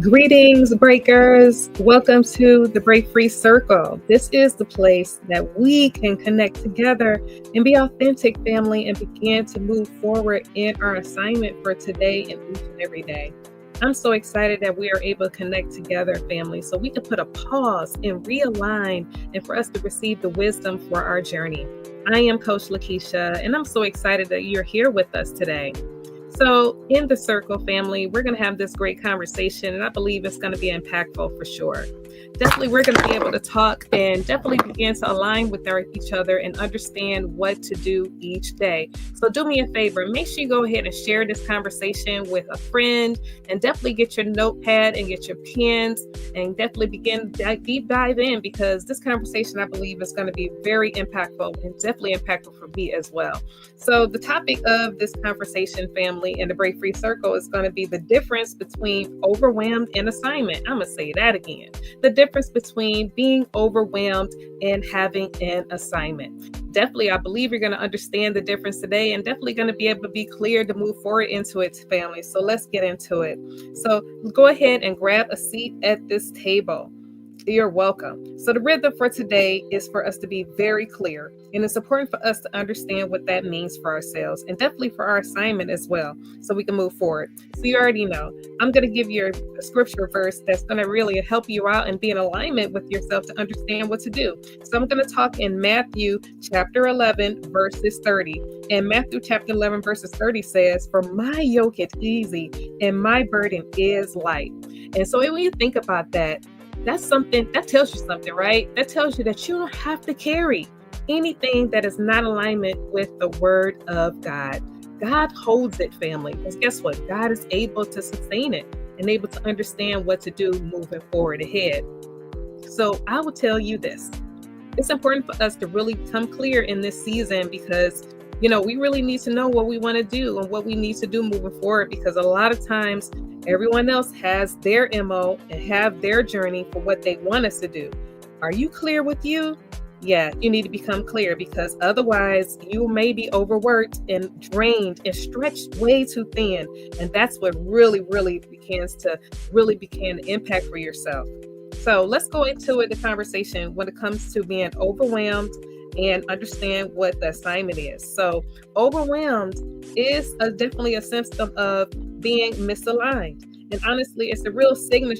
Greetings, breakers. Welcome to the Break Free Circle. This is the place that we can connect together and be authentic, family, and begin to move forward in our assignment for today and each and every day. I'm so excited that we are able to connect together, family, so we can put a pause and realign and for us to receive the wisdom for our journey. I am Coach Lakeisha, and I'm so excited that you're here with us today. So in the circle, family, we're going to have this great conversation, and I believe it's going to be impactful for sure. Definitely, we're going to be able to talk and definitely begin to align with each other and understand what to do each day. So do me a favor, make sure you go ahead and share this conversation with a friend, and definitely get your notepad and get your pens and definitely begin deep dive in, because this conversation, I believe, is going to be very impactful and definitely impactful for me as well. So the topic of this conversation, family, in the Break Free Circle is going to be the difference between overwhelmed and assignment. I'm going to say that again. The difference between being overwhelmed and having an assignment. Definitely, I believe you're going to understand the difference today, and definitely going to be able to be clear to move forward into it, family. So let's get into it. So go ahead and grab a seat at this table. You're welcome. So the rhythm for today is for us to be very clear, and it's important for us to understand what that means for ourselves and definitely for our assignment as well, so we can move forward. So you already know, I'm going to give you a scripture verse that's going to really help you out and be in alignment with yourself to understand what to do. So I'm going to talk in Matthew chapter 11, verses 30. And Matthew chapter 11, verses 30 says, "For my yoke is easy and my burden is light." And so when you think about that, that's something that tells you something, right? That tells you that you don't have to carry anything that is not in alignment with the word of God. God holds it, family. Because guess what? God is able to sustain it and able to understand what to do moving forward ahead. So I will tell you this. It's important for us to really come clear in this season, because we really need to know what we want to do and what we need to do moving forward, because a lot of times everyone else has their MO and have their journey for what they want us to do. Are you clear with you? Yeah, you need to become clear, because otherwise you may be overworked and drained and stretched way too thin. And that's what really begins to impact for yourself. So let's go into it, the conversation when it comes to being overwhelmed and understand what the assignment is. So overwhelmed is definitely a symptom of being misaligned. And honestly, it's a real signal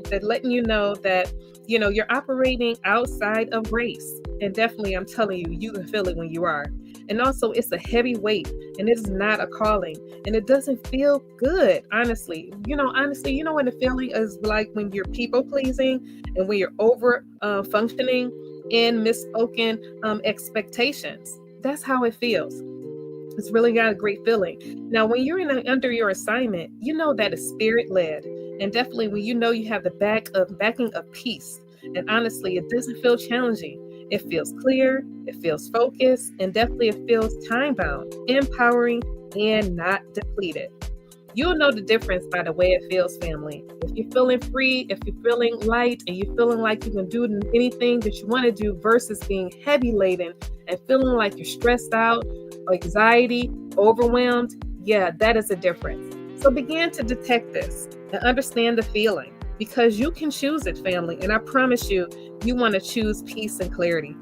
that letting you know that, you're operating outside of grace. And definitely, I'm telling you, you can feel it when you are. And also, it's a heavy weight, and it is not a calling, and it doesn't feel good. Honestly, when the feeling is like when you're people pleasing and when you're over functioning and misspoken expectations. That's how it feels. It's really not a great feeling. Now, when you're under your assignment, you know that is spirit-led. And definitely when you know you have the backing of peace. And honestly, it doesn't feel challenging. It feels clear, it feels focused, and definitely it feels time-bound, empowering, and not depleted. You'll know the difference by the way it feels, family. If you're feeling free, if you're feeling light, and you're feeling like you can do anything that you want to do versus being heavy laden and feeling like you're stressed out, anxiety, overwhelmed, yeah, that is a difference. So begin to detect this and understand the feeling, because you can choose it, family. And I promise you, you want to choose peace and clarity.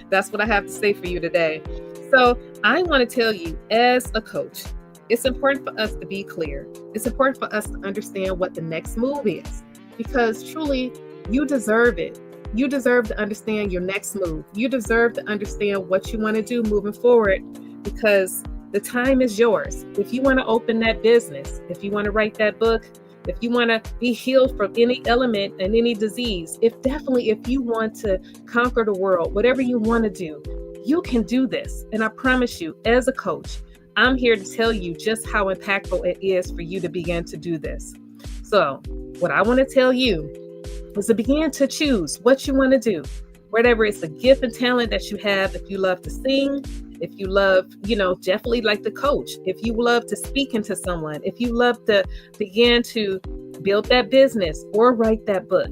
That's what I have to say for you today. So I want to tell you, as a coach, it's important for us to be clear. It's important for us to understand what the next move is, because truly, you deserve it. You deserve to understand your next move. You deserve to understand what you want to do moving forward, because the time is yours. If you want to open that business, if you want to write that book, if you want to be healed from any element and any disease, if you want to conquer the world, whatever you want to do, you can do this. And I promise you, as a coach, I'm here to tell you just how impactful it is for you to begin to do this. So what I want to tell you is to begin to choose what you want to do, whatever it's a gift and talent that you have. If you love to sing, if you love, definitely like the coach, if you love to speak into someone, if you love to begin to build that business or write that book,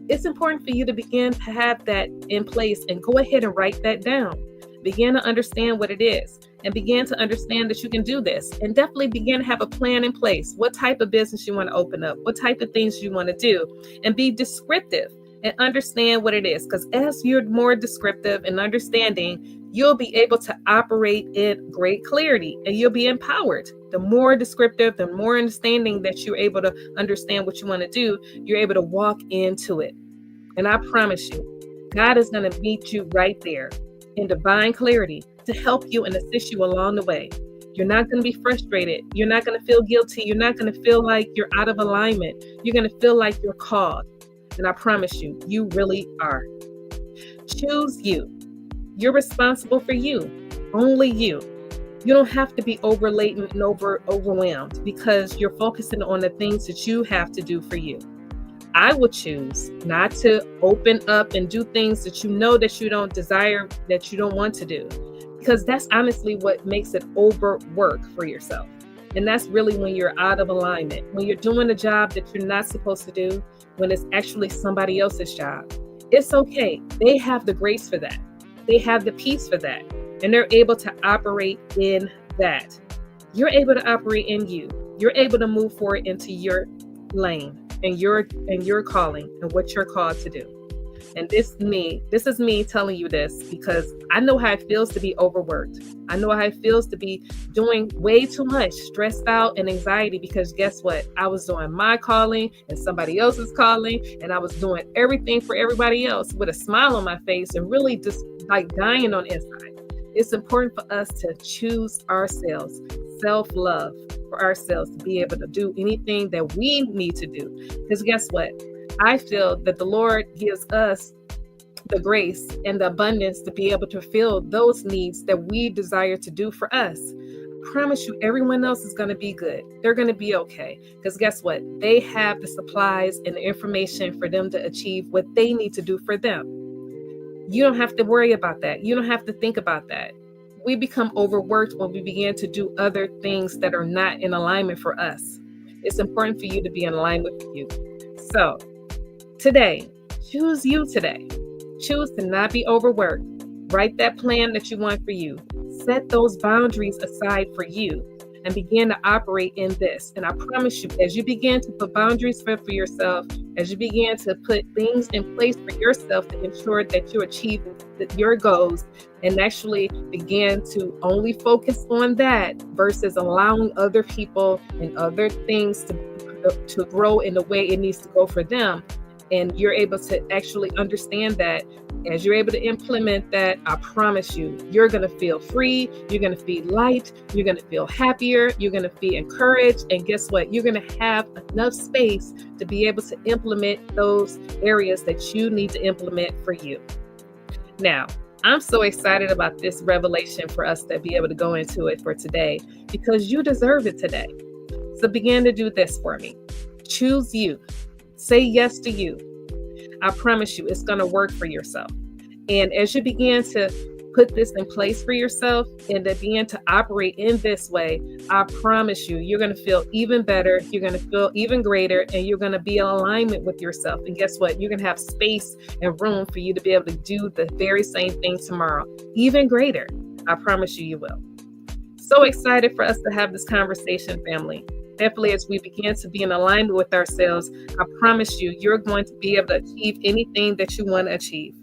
it's important for you to begin to have that in place and go ahead and write that down. Begin to understand what it is. and begin to understand that you can do this, and definitely begin to have a plan in place. What type of business you want to open up, what type of things you want to do, and be descriptive and understand what it is. Because as you're more descriptive and understanding, you'll be able to operate in great clarity and you'll be empowered. The more descriptive, the more understanding that you're able to understand what you want to do, you're able to walk into it. And I promise you, God is going to meet you right there in divine clarity to help you and assist you along the way. You're not going to be frustrated. You're not going to feel guilty. You're not going to feel like you're out of alignment. You're going to feel like you're called. And I promise you, you really are. Choose you. You're responsible for you. Only you. You don't have to be overladen and overwhelmed because you're focusing on the things that you have to do for you. I would choose not to open up and do things that you know that you don't desire, that you don't want to do, because that's honestly what makes it overwork for yourself. And that's really when you're out of alignment, when you're doing a job that you're not supposed to do, when it's actually somebody else's job. It's okay. They have the grace for that. They have the peace for that. And they're able to operate in that. You're able to operate in you. You're able to move forward into your lane and your calling and what you're called to do. And this is me telling you this because I know how it feels to be overworked. I know how it feels to be doing way too much, stressed out and anxiety, because guess what? I was doing my calling and somebody else's calling, and I was doing everything for everybody else with a smile on my face and really just like dying on the inside. It's important for us to choose ourselves, self-love for ourselves, to be able to do anything that we need to do. Because guess what? I feel that the Lord gives us the grace and the abundance to be able to fill those needs that we desire to do for us. I promise you, everyone else is going to be good. They're going to be okay. Because guess what? They have the supplies and the information for them to achieve what they need to do for them. You don't have to worry about that. You don't have to think about that. We become overworked when we begin to do other things that are not in alignment for us. It's important for you to be in alignment with you. So today, choose you today. Choose to not be overworked. Write that plan that you want for you. Set those boundaries aside for you and begin to operate in this. And I promise you, as you begin to put boundaries for yourself, as you begin to put things in place for yourself to ensure that you achieve your goals and actually begin to only focus on that versus allowing other people and other things to grow in the way it needs to go for them. And you're able to actually understand that. As you're able to implement that, I promise you, you're going to feel free. You're going to feel light. You're going to feel happier. You're going to feel encouraged. And guess what? You're going to have enough space to be able to implement those areas that you need to implement for you. Now, I'm so excited about this revelation for us to be able to go into it for today because you deserve it today. So begin to do this for me. Choose you. Say yes to you. I promise you, it's going to work for yourself. And as you begin to put this in place for yourself and to begin to operate in this way, I promise you, you're going to feel even better. You're going to feel even greater, and you're going to be in alignment with yourself. And guess what? You're going to have space and room for you to be able to do the very same thing tomorrow, even greater. I promise you, you will. So excited for us to have this conversation, family. Definitely, as we begin to be in alignment with ourselves, I promise you, you're going to be able to achieve anything that you want to achieve.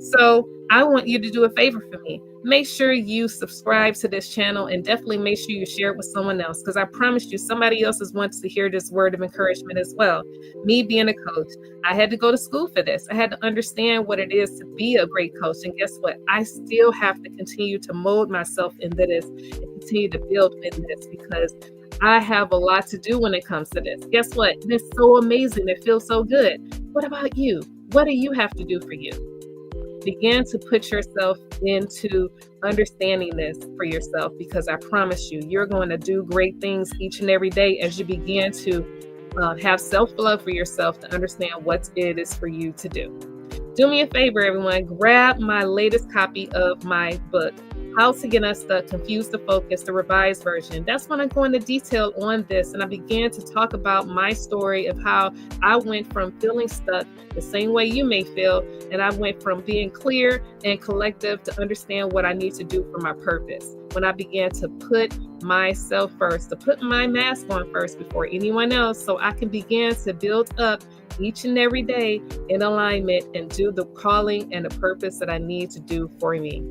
So I want you to do a favor for me. Make sure you subscribe to this channel and definitely make sure you share it with someone else, because I promise you, somebody else wants to hear this word of encouragement as well. Me being a coach, I had to go to school for this. I had to understand what it is to be a great coach. And guess what? I still have to continue to mold myself into this and continue to build in this, because I have a lot to do when it comes to this. Guess what? It's so amazing. It feels so good. What about you? What do you have to do for you? Begin to put yourself into understanding this for yourself, because I promise you, you're going to do great things each and every day as you begin to have self-love for yourself, to understand what it is for you to do. Do me a favor, everyone. Grab my latest copy of my book, How to Get Unstuck, Confuse the Focus, the revised version. That's when I go into detail on this, and I began to talk about my story of how I went from feeling stuck the same way you may feel, and I went from being clear and collective to understand what I need to do for my purpose. when I began to put myself first, to put my mask on first before anyone else, so I can begin to build up each and every day in alignment and do the calling and the purpose that I need to do for me.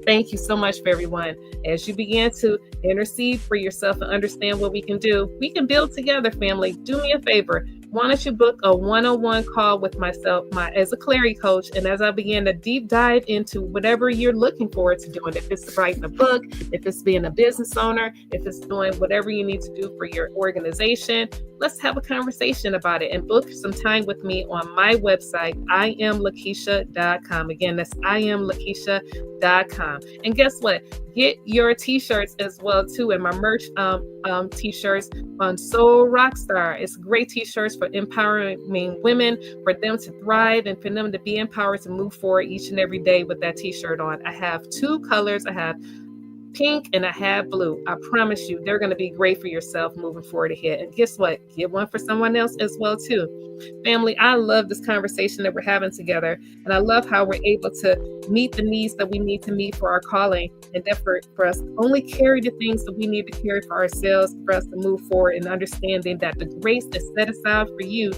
Thank you so much for everyone. As you begin to intercede for yourself and understand what we can do, we can build together, family. Do me a favor. Why don't you book a one-on-one call with myself, as a clarity coach, and as I begin to deep dive into whatever you're looking forward to doing, if it's writing a book, if it's being a business owner, if it's doing whatever you need to do for your organization, let's have a conversation about it and book some time with me on my website, IamLakeisha.com. Again, that's IamLakeisha.com. And guess what? Get your t-shirts as well too, and my merch t-shirts on Soul Rockstar. It's great t-shirts for empowering women, for them to thrive and for them to be empowered to move forward each and every day with that t-shirt on. I have two colors. I have pink and I have blue. I promise you, they're going to be great for yourself moving forward ahead. And guess what? Get one for someone else as well too. Family, I love this conversation that we're having together, and I love how we're able to meet the needs that we need to meet for our calling, and therefore for us only carry the things that we need to carry for ourselves, for us to move forward, and understanding that the grace is set aside for you,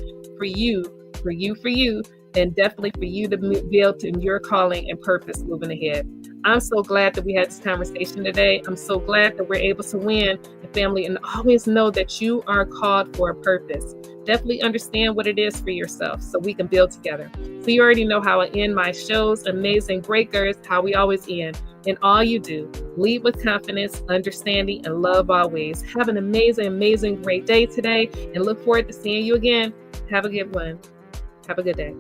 and definitely for you to build in your calling and purpose moving ahead. I'm so glad that we had this conversation today. I'm so glad that we're able to win the family, and always know that you are called for a purpose. Definitely understand what it is for yourself so we can build together. So you already know how I end my shows, Amazing Breakers, how we always end. In all you do, lead with confidence, understanding, and love always. Have an amazing, great day today, and look forward to seeing you again. Have a good one. Have a good day.